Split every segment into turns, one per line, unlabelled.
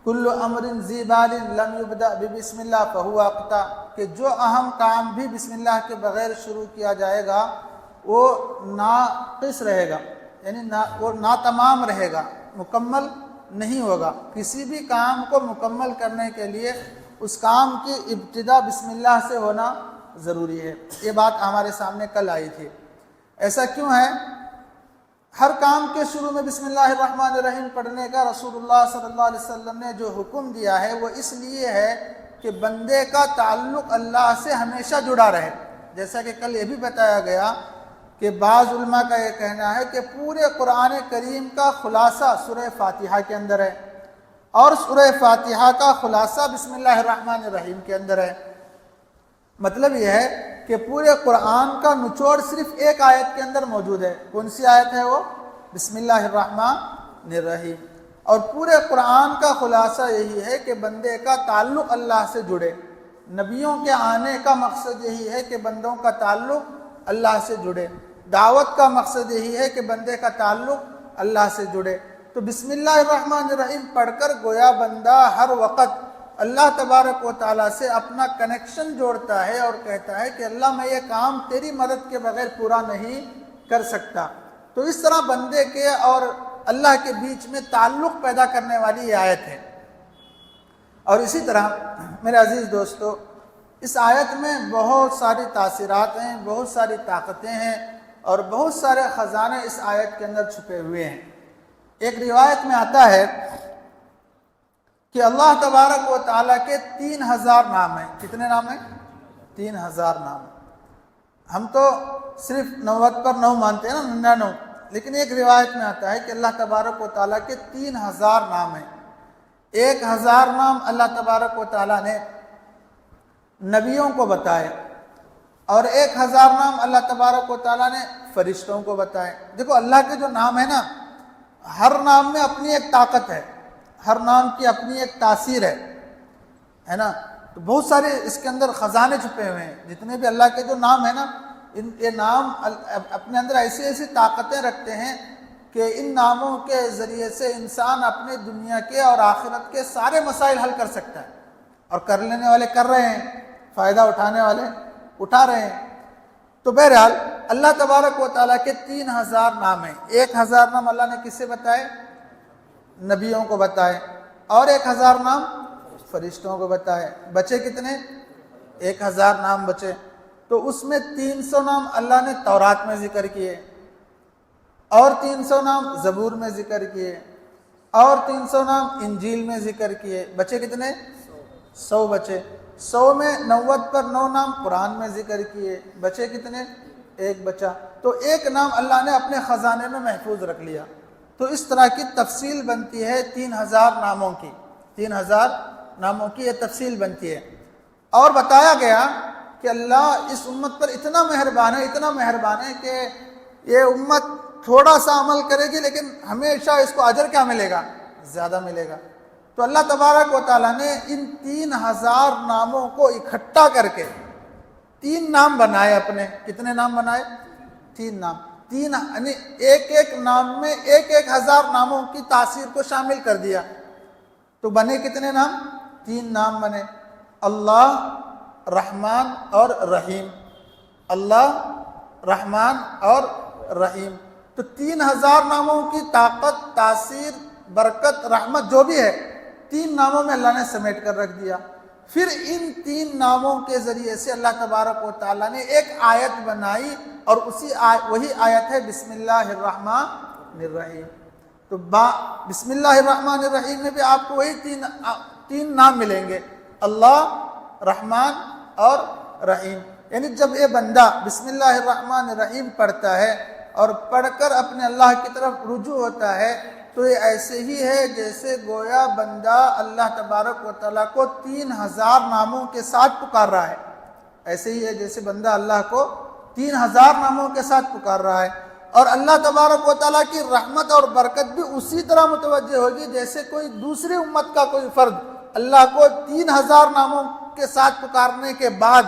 کل امر ذی بال لم یبدأ بسم اللہ فہو اقطع، کہ جو اہم کام بھی بسم اللہ کے بغیر شروع کیا جائے گا وہ ناقص رہے گا، یعنی وہ ناتمام رہے گا، مکمل نہیں ہوگا۔ کسی بھی کام کو مکمل کرنے کے لیے اس کام کی ابتدا بسم اللہ سے ہونا ضروری ہے۔ یہ بات ہمارے سامنے کل آئی تھی۔ ایسا کیوں ہے؟ ہر کام کے شروع میں بسم اللہ الرحمن الرحیم پڑھنے کا رسول اللہ صلی اللہ علیہ وسلم نے جو حکم دیا ہے وہ اس لیے ہے کہ بندے کا تعلق اللہ سے ہمیشہ جڑا رہے۔ جیسا کہ کل یہ بھی بتایا گیا کہ بعض علماء کا یہ کہنا ہے کہ پورے قرآن کریم کا خلاصہ سورہ فاتحہ کے اندر ہے، اور سورہ فاتحہ کا خلاصہ بسم اللہ الرحمن الرحیم کے اندر ہے۔ مطلب یہ ہے کہ پورے قرآن کا نچوڑ صرف ایک آیت کے اندر موجود ہے۔ کون سی آیت ہے وہ؟ بسم اللہ الرحمن الرحیم۔ اور پورے قرآن کا خلاصہ یہی ہے کہ بندے کا تعلق اللہ سے جڑے۔ نبیوں کے آنے کا مقصد یہی ہے کہ بندوں کا تعلق اللہ سے جڑے۔ دعوت کا مقصد یہی ہے کہ بندے کا تعلق اللہ سے جڑے۔ تو بسم اللہ الرحمن الرحیم پڑھ کر گویا بندہ ہر وقت اللہ تبارک و تعالیٰ سے اپنا کنیکشن جوڑتا ہے اور کہتا ہے کہ اللہ میں یہ کام تیری مدد کے بغیر پورا نہیں کر سکتا۔ تو اس طرح بندے کے اور اللہ کے بیچ میں تعلق پیدا کرنے والی یہ آیت ہے۔ اور اسی طرح میرے عزیز دوستو، اس آیت میں بہت ساری تاثیرات ہیں، بہت ساری طاقتیں ہیں، اور بہت سارے خزانے اس آیت کے اندر چھپے ہوئے ہیں۔ ایک روایت میں آتا ہے کہ اللہ تبارک و تعالیٰ کے 3000 نام ہیں۔ کتنے نام ہیں؟ 3000 نام۔ ہم تو صرف 90 پر 9 مانتے ہیں نا، 99، لیکن ایک روایت میں آتا ہے کہ اللہ تبارک و تعالیٰ کے 3000 نام ہیں۔ 1000 نام اللہ تبارک و تعالیٰ نے نبیوں کو بتائے، اور 1000 نام اللہ تبارک و تعالیٰ نے فرشتوں کو بتائے۔ دیکھو اللہ کے جو نام ہے نا، ہر نام میں اپنی ایک طاقت ہے، ہر نام کی اپنی ایک تاثیر ہے نا۔ تو بہت سارے اس کے اندر خزانے چھپے ہوئے ہیں۔ جتنے بھی اللہ کے جو نام ہیں نا، یہ نام اپنے اندر ایسی ایسی طاقتیں رکھتے ہیں کہ ان ناموں کے ذریعے سے انسان اپنے دنیا کے اور آخرت کے سارے مسائل حل کر سکتا ہے، اور کر لینے والے کر رہے ہیں، فائدہ اٹھانے والے اٹھا رہے ہیں۔ تو بہرحال اللہ تبارک و تعالیٰ کے 3000 نام ہیں۔ 1000 نام اللہ نے کس سے بتائے؟ نبیوں کو بتائے، اور 1000 نام فرشتوں کو بتائے۔ بچے کتنے؟ 1000 نام بچے۔ تو اس میں 300 نام اللہ نے تورات میں ذکر کیے، اور 300 نام زبور میں ذکر کیے، اور 300 نام انجیل میں ذکر کیے۔ بچے کتنے؟ 100 بچے۔ 100 میں 90 پر 9 نام قرآن میں ذکر کیے، بچے کتنے؟ 1 بچہ۔ تو ایک نام اللہ نے اپنے خزانے میں محفوظ رکھ لیا۔ تو اس طرح کی تفصیل بنتی ہے 3000 ناموں کی، 3000 ناموں کی یہ تفصیل بنتی ہے۔ اور بتایا گیا کہ اللہ اس امت پر اتنا مہربان ہے، اتنا مہربان ہے کہ یہ امت تھوڑا سا عمل کرے گی لیکن ہمیشہ اس کو اجر کیا ملے گا؟ زیادہ ملے گا۔ تو اللہ تبارک و تعالیٰ نے ان 3000 ناموں کو اکٹھا کر کے 3 نام بنائے اپنے۔ کتنے نام بنائے؟ 3 نام۔ یعنی ایک نام میں 1000 ناموں کی تاثیر کو شامل کر دیا۔ تو بنے کتنے نام؟ 3 نام بنے، اللہ، رحمان اور رحیم۔ اللہ، رحمان اور رحیم۔ تو 3000 ناموں کی طاقت، تاثیر، برکت، رحمت جو بھی ہے 3 ناموں میں اللہ نے سمیٹ کر رکھ دیا۔ پھر ان 3 ناموں کے ذریعے سے اللہ تبارک و تعالیٰ نے ایک آیت بنائی، اور وہی آیت ہے بسم اللہ الرحمن الرحیم۔ تو بسم اللہ الرحمن الرحیم میں بھی آپ کو وہی 3 نام ملیں گے، اللہ، رحمان اور رحیم۔ یعنی جب یہ بندہ بسم اللہ الرحمن الرحیم پڑھتا ہے اور پڑھ کر اپنے اللہ کی طرف رجوع ہوتا ہے، تو یہ ایسے ہی ہے جیسے گویا بندہ اللہ تبارک و تعالیٰ کو 3000 ناموں کے ساتھ پکار رہا ہے۔ ایسے ہی ہے جیسے بندہ اللہ کو 3000 ناموں کے ساتھ پکار رہا ہے۔ اور اللہ تبارک و تعالیٰ کی رحمت اور برکت بھی اسی طرح متوجہ ہوگی جیسے کوئی دوسری امت کا کوئی فرد اللہ کو 3000 ناموں کے ساتھ پکارنے کے بعد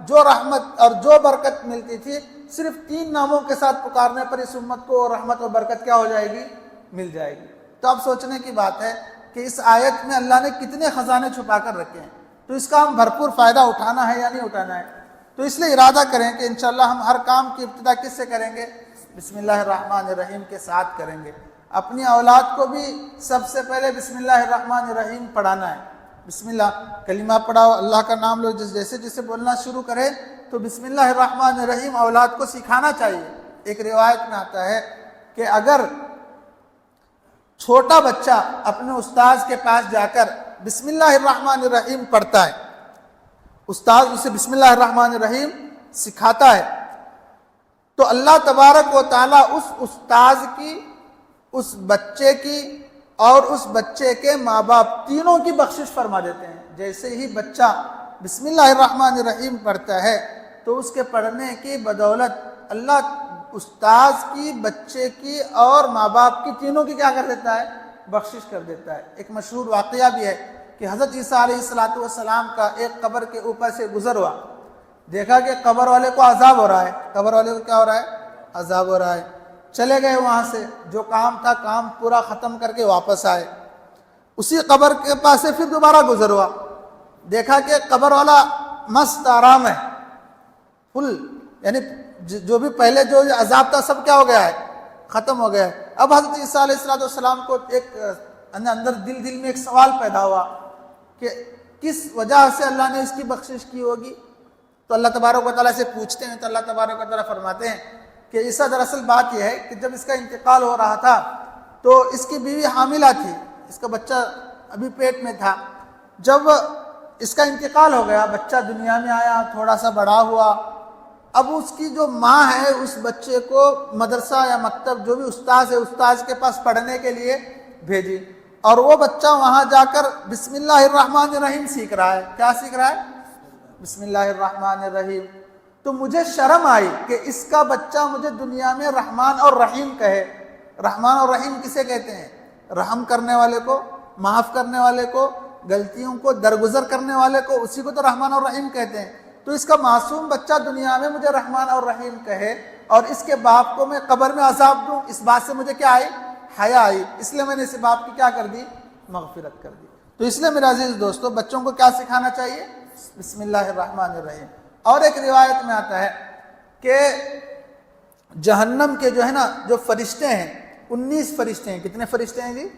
جو رحمت اور جو برکت ملتی تھی، صرف 3 ناموں کے ساتھ پکارنے پر اس امت کو رحمت و برکت کیا ہو جائے گی؟ مل جائے گی۔ تو اب سوچنے کی بات ہے کہ اس آیت میں اللہ نے کتنے خزانے چھپا کر رکھے ہیں، تو اس کا ہم بھرپور فائدہ اٹھانا ہے یا نہیں اٹھانا ہے. تو اس لیے ارادہ کریں کہ انشاءاللہ ہم ہر کام کی ابتدا کس سے کریں گے؟ بسم اللہ الرحمن الرحیم کے ساتھ کریں گے. اپنی اولاد کو بھی سب سے پہلے بسم اللہ الرحمن الرحیم پڑھانا ہے. بسم اللہ کلمہ پڑھاؤ، اللہ کا نام لو، جیسے جیسے بولنا شروع کرے تو بسم اللہ الرحمن الرحیم اولاد کو سکھانا چاہیے. ایک روایت میں آتا ہے کہ اگر چھوٹا بچہ اپنے استاذ کے پاس جا کر بسم اللہ الرحمن الرحیم پڑھتا ہے، استاذ اسے بسم اللہ الرحمن الرحیم سکھاتا ہے، تو اللہ تبارک و تعالیٰ اس استاذ کی، اس بچے کی اور اس بچے کے ماں باپ تینوں کی بخشش فرما دیتے ہیں. جیسے ہی بچہ بسم اللہ الرحمن الرحیم پڑھتا ہے تو اس کے پڑھنے کی بدولت اللہ استاذ کی، بچے کی اور ماں باپ کی تینوں کی کیا کر دیتا ہے؟ بخشش کر دیتا ہے. ایک مشہور واقعہ بھی ہے کہ حضرت عیسیٰ علیہ السلام کا ایک قبر کے اوپر سے گزر ہوا، دیکھا کہ قبر والے کو عذاب ہو رہا ہے. قبر والے کو کیا ہو رہا ہے؟ عذاب ہو رہا ہے. چلے گئے وہاں سے، جو کام تھا کام پورا ختم کر کے واپس آئے. اسی قبر کے پاس سے پھر دوبارہ گزر ہوا، دیکھا کہ قبر والا مست آرام ہے، فل، یعنی جو بھی پہلے جو عذاب تھا سب کیا ہو گیا ہے؟ ختم ہو گیا ہے. اب حضرت عیسیٰ علیہ السلام کو ایک اندر دل میں ایک سوال پیدا ہوا کہ کس وجہ سے اللہ نے اس کی بخشش کی ہوگی. تو اللہ تبارک و تعالیٰ سے پوچھتے ہیں تو اللہ تبارک و تعالیٰ فرماتے ہیں کہ عیسیٰ دراصل بات یہ ہے کہ جب اس کا انتقال ہو رہا تھا تو اس کی بیوی حاملہ تھی، اس کا بچہ ابھی پیٹ میں تھا. جب اس کا انتقال ہو گیا، بچہ دنیا میں آیا، تھوڑا سا بڑا ہوا، اب اس کی جو ماں ہے اس بچے کو مدرسہ یا مکتب جو بھی استاذ ہے استاذ کے پاس پڑھنے کے لیے بھیجی، اور وہ بچہ وہاں جا کر بسم اللہ الرحمن الرحیم سیکھ رہا ہے. کیا سیکھ رہا ہے؟ بسم اللہ الرحمن الرحیم. تو مجھے شرم آئی کہ اس کا بچہ مجھے دنیا میں رحمان اور رحیم کہے. رحمان اور رحیم کسے کہتے ہیں؟ رحم کرنے والے کو، معاف کرنے والے کو، غلطیوں کو درگزر کرنے والے کو، اسی کو تو رحمان اور رحیم کہتے ہیں. تو اس کا معصوم بچہ دنیا میں مجھے رحمان اور رحیم کہے اور اس کے باپ کو میں قبر میں عذاب دوں، اس بات سے مجھے کیا آئی؟ حیا آئی. اس لیے میں نے اس باپ کی کیا کر دی؟ مغفرت کر دی. تو اس لیے میرے عزیز دوستو بچوں کو کیا سکھانا چاہیے؟ بسم اللہ الرحمن الرحیم. اور ایک روایت میں آتا ہے کہ جہنم کے جو ہے نا جو فرشتے ہیں 19 فرشتے ہیں. کتنے فرشتے ہیں جی؟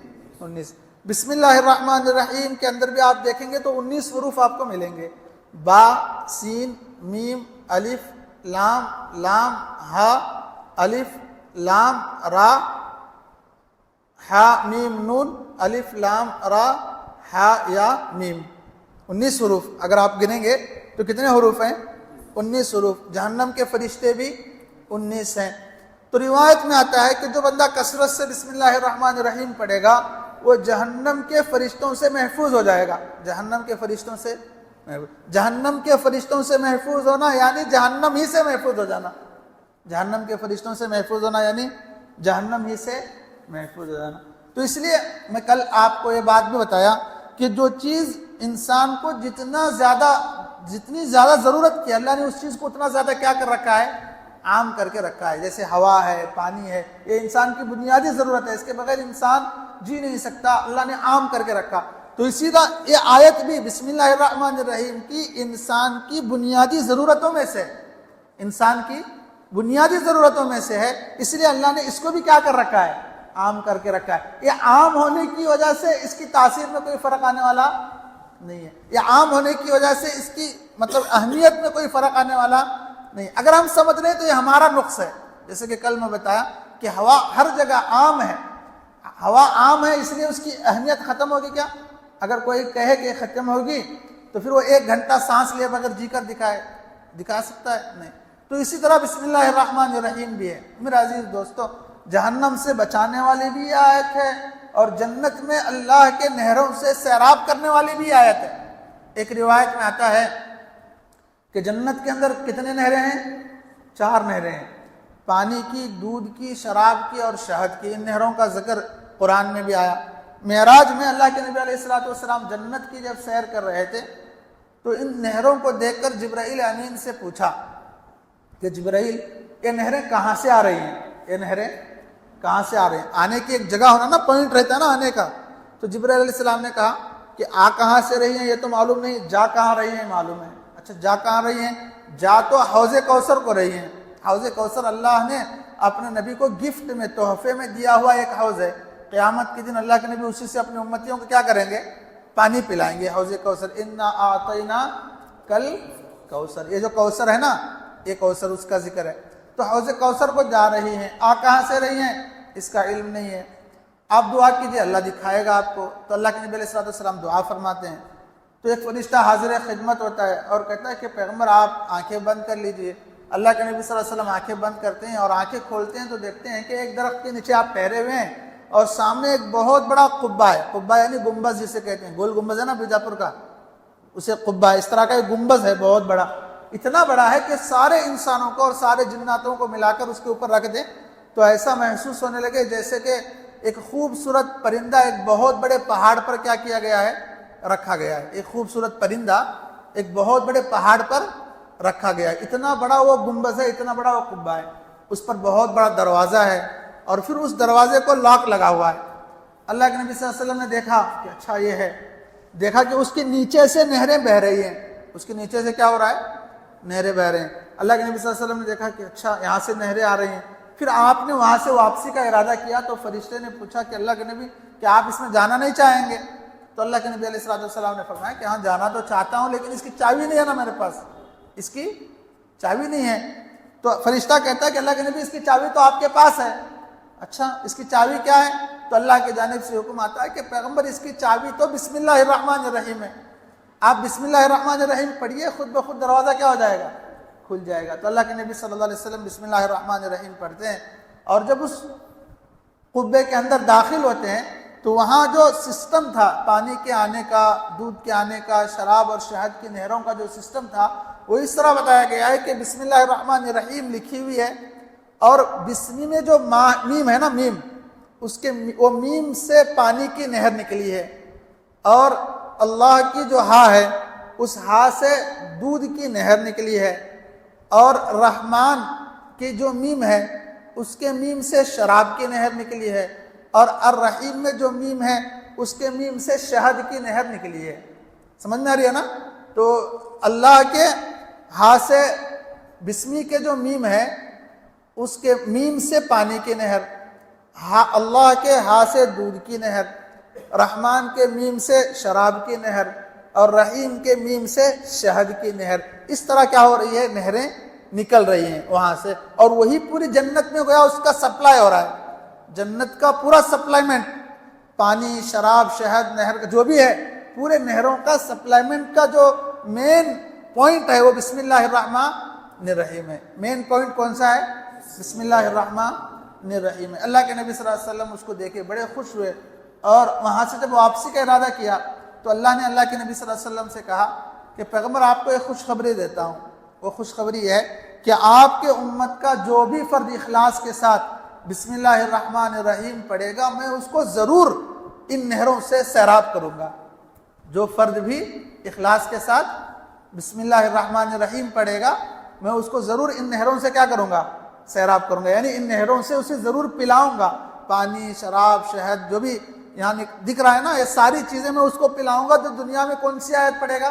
19. بسم اللہ الرحمن الرحیم کے اندر بھی آپ دیکھیں گے تو 19 حروف آپ کو ملیں گے. با، سین، میم، الف، لام، ہا، الف، لام، را، ہا، میم، نون، الف، لام، را، ہا، یا، میم. 19 حروف اگر آپ گنیں گے تو کتنے حروف ہیں؟ 19 حروف. جہنم کے فرشتے بھی 19 ہیں. تو روایت میں آتا ہے کہ جو بندہ کثرت سے بسم اللہ الرحمن الرحیم پڑھے گا وہ جہنم کے فرشتوں سے محفوظ ہو جائے گا. جہنم کے فرشتوں سے محفوظ ہونا یعنی جہنم ہی سے محفوظ ہو جانا. جہنم کے فرشتوں سے محفوظ ہونا یعنی جہنم ہی سے محفوظ ہو جانا. تو اس لیے میں کل آپ کو یہ بات بھی بتایا کہ جو چیز انسان کو جتنی زیادہ ضرورت کی اللہ نے اس چیز کو اتنا زیادہ کیا کر رکھا ہے؟ عام کر کے رکھا ہے. جیسے ہوا ہے، پانی ہے، یہ انسان کی بنیادی ضرورت ہے، اس کے بغیر انسان جی نہیں سکتا. اللہ نے عام کر کے رکھا. تو اسی طرح یہ آیت بھی بسم اللہ الرحمن الرحیم کی انسان کی بنیادی ضرورتوں میں سے، انسان کی بنیادی ضرورتوں میں سے ہے. اس لیے اللہ نے اس کو بھی کیا کر رکھا ہے؟ عام کر کے رکھا ہے. یہ عام ہونے کی وجہ سے اس کی تاثیر میں کوئی فرق آنے والا نہیں ہے. یہ عام ہونے کی وجہ سے اس کی مطلب اہمیت میں کوئی فرق آنے والا نہیں. اگر ہم سمجھ لیں تو یہ ہمارا نقص ہے. جیسے کہ کل میں بتایا کہ ہوا ہر جگہ عام ہے، ہوا عام ہے اس لیے اس کی اہمیت ختم ہوگی کیا؟ اگر کوئی کہے کہ ختم ہوگی تو پھر وہ 1 گھنٹہ سانس لیے بغیر جی کر دکھا سکتا ہے؟ نہیں. تو اسی طرح بسم اللہ الرحمن الرحیم بھی ہے. میرے عزیز دوستو جہنم سے بچانے والی بھی آیت ہے اور جنت میں اللہ کے نہروں سے سیراب کرنے والی بھی آیت ہے. ایک روایت میں آتا ہے کہ جنت کے اندر کتنے نہریں ہیں؟ 4 نہریں ہیں. پانی کی، دودھ کی، شراب کی اور شہد کی. ان نہروں کا ذکر قرآن میں بھی آیا. معراج میں اللہ کے نبی علیہ السلام جنت کی جب سیر کر رہے تھے تو ان نہروں کو دیکھ کر جبرائیل امین سے پوچھا کہ جبرائیل یہ نہریں کہاں سے آ رہی ہیں؟ یہ نہریں کہاں سے آ رہے ہیں؟ آنے کی ایک جگہ ہونا نا، پوائنٹ رہتا ہے نا آنے کا. تو جبرائیل علیہ السلام نے کہا کہ آ کہاں سے رہی ہیں یہ تو معلوم نہیں، جا کہاں رہی ہیں معلوم ہے۔ اچھا جا کہاں رہی ہیں؟ جا تو حوض کوثر کو رہی ہیں۔ حوض کوثر اللہ نے اپنے نبی کو گفٹ میں، تحفے میں دیا ہوا ایک حوض ہے۔ قیامت کے دن اللہ کے نبی اسی سے اپنی امتیوں کو کیا کریں گے؟ پانی پلائیں گے۔ حوض کوثر، انا اعطینا کل کوثر، یہ جو کوثر ہے نا، یہ کوثر اس کا ذکر ہے۔ تو حوض کوثر کو جا رہی ہیں، آ کہاں سے رہی ہیں اس کا علم نہیں ہے۔ آپ دعا کیجئے، اللہ دکھائے گا آپ کو۔ تو اللہ کے نبی علیہ السلام دعا فرماتے ہیں تو ایک فرشتہ حاضر خدمت ہوتا ہے اور کہتا ہے کہ پیغمبر آپ آنکھیں بند کر لیجئے۔ اللہ کے نبی صلی اللہ علیہ وسلم آنکھیں بند کرتے ہیں اور آنکھیں کھولتے ہیں تو دیکھتے ہیں کہ ایک درخت کے نیچے آپ ٹھہرے ہوئے ہیں اور سامنے ایک بہت بڑا قبہ ہے۔ قبہ یعنی گنبد جسے کہتے ہیں، گول گنبد ہے نا بیجاپور کا، اسے قبہ ہے۔ اس طرح کا ایک گنبد ہے بہت بڑا، اتنا بڑا ہے کہ سارے انسانوں کو اور سارے جناتوں کو ملا کر اس کے اوپر رکھ دیں تو ایسا محسوس ہونے لگے جیسے کہ ایک خوبصورت پرندہ ایک بہت بڑے پہاڑ پر کیا کیا گیا ہے؟ رکھا گیا ہے۔ ایک خوبصورت پرندہ ایک بہت بڑے پہاڑ پر رکھا گیا ہے۔ اتنا بڑا وہ گنبد ہے، اتنا بڑا وہ قبہ ہے، اس پر بہت بڑا دروازہ ہے اور پھر اس دروازے کو لاک لگا ہوا ہے۔ اللہ کے نبی صلی اللہ علیہ وسلم نے دیکھا کہ اچھا یہ ہے، دیکھا کہ اس کے نیچے سے نہریں بہ رہی ہیں۔ اس کے نیچے سے کیا ہو رہا ہے؟ نہریں بہ رہے ہیں۔ اللہ کے نبی صلی اللہ علیہ وسلم نے دیکھا کہ اچھا یہاں سے نہریں آ رہی ہیں۔ پھر آپ نے وہاں سے واپسی کا ارادہ کیا تو فرشتے نے پوچھا کہ اللہ کے نبی کیا آپ اس میں جانا نہیں چاہیں گے؟ تو اللہ کے نبی علیہ السلام نے فرمایا کہ ہاں جانا تو چاہتا ہوں لیکن اس کی چابی نہیں ہے نا میرے پاس، اس کی چابی نہیں ہے۔ تو فرشتہ کہتا ہے کہ اللہ کے نبی اس کی چابی تو آپ کے پاس ہے۔ اچھا اس کی چابی کیا ہے؟ تو اللہ کی جانب سے حکم آتا ہے کہ پیغمبر اس کی چابی تو بسم اللہ الرحمن الرحیم ہے، آپ بسم اللہ الرحمن الرحیم پڑھیے، خود بخود دروازہ کیا ہو جائے گا؟ کھل جائے گا۔ تو اللہ کے نبی صلی اللہ علیہ وسلم بسم اللہ الرحمن الرحیم پڑھتے ہیں اور جب اس قبے کے اندر داخل ہوتے ہیں تو وہاں جو سسٹم تھا پانی کے آنے کا، دودھ کے آنے کا، شراب اور شہد کی نہروں کا جو سسٹم تھا وہ اس طرح بتایا گیا ہے کہ بسم اللہ الرحمن الرحیم لکھی ہوئی ہے اور بسمی میں جو میم ہے نا، میم، اس کے وہ میم سے پانی کی نہر نکلی ہے اور اللہ کی جو ہا ہے اس ہا سے دودھ کی نہر نکلی ہے اور رحمان کی جو میم ہے اس کے میم سے شراب کی نہر نکلی ہے اور الرحیم میں جو میم ہے اس کے میم سے شہد کی نہر نکلی ہے۔ سمجھ میں آ رہی ہے نا؟ تو اللہ کے ہا سے بسمی کے جو میم ہے اس کے میم سے پانی کی نہر، اللہ کے ہا سے دودھ کی نہر، رحمان کے میم سے شراب کی نہر اور رحیم کے میم سے شہد کی نہر، اس طرح کیا ہو رہی ہے؟ نہریں نکل رہی ہیں وہاں سے اور وہی پوری جنت میں گویا اس کا سپلائی ہو رہا ہے۔ جنت کا پورا سپلائمنٹ، پانی، شراب، شہد، نہر جو بھی ہے، پورے نہروں کا سپلائمنٹ کا جو مین پوائنٹ ہے وہ بسم اللہ الرحمن الرحیم ہے۔ مین پوائنٹ کون سا ہے؟ بسم اللہ الرحمن الرحیم ہے۔ اللہ کے نبی صلی اللہ علیہ وسلم اس کو دیکھے بڑے خوش ہوئے اور وہاں سے جب واپسی کا ارادہ کیا تو اللہ نے اللہ کے نبی صلی اللہ علیہ وسلم سے کہا کہ پیغمبر آپ کو ایک خوشخبری دیتا ہوں۔ وہ خوشخبری ہے کہ آپ کے امت کا جو بھی فرد اخلاص کے ساتھ بسم اللہ الرحمن الرحیم پڑھے گا میں اس کو ضرور ان نہروں سے سیراب کروں گا۔ جو فرد بھی اخلاص کے ساتھ بسم اللہ الرحمن الرحیم پڑھے گا میں اس کو ضرور ان نہروں سے کیا کروں گا؟ سیراب کروں گا، یعنی ان نہروں سے اسے ضرور پلاؤں گا۔ پانی، شراب، شہد جو بھی یہاں دکھ رہا ہے نا، یہ ساری چیزیں میں اس کو پلاؤں گا۔ تو دنیا میں کون سی آیت پڑھے گا؟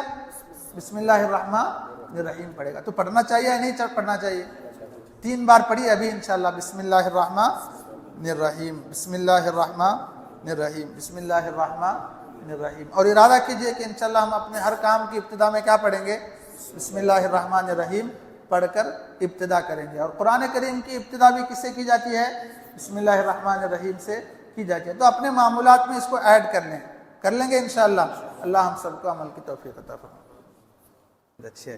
بسم اللہ الرحمن الرحیم پڑھے گا۔ تو پڑھنا چاہیے یا نہیں پڑھنا چاہیے؟ 3 بار پڑھیے ابھی انشاءاللہ، بسم اللہ الرحمن الرحیم، بسم اللہ الرحمن الرحیم، بسم اللہ الرحمن الرحیم۔ اور ارادہ کیجئے کہ انشاءاللہ ہم اپنے ہر کام کی ابتدا میں کیا پڑھیں گے؟ بسم اللہ الرحمن الرحیم پڑھ کر ابتدا کریں گے۔ اور قرآن کریم کی ابتدا بھی کس سے کی جاتی ہے؟ بسم اللہ الرحمن الرحیم سے کی جاتی ہے۔ تو اپنے معمولات میں اس کو ایڈ کر لیں گے انشاءاللہ۔ اللہ ہم سب کو عمل کی توفیق عطا فرمائے۔ اچھا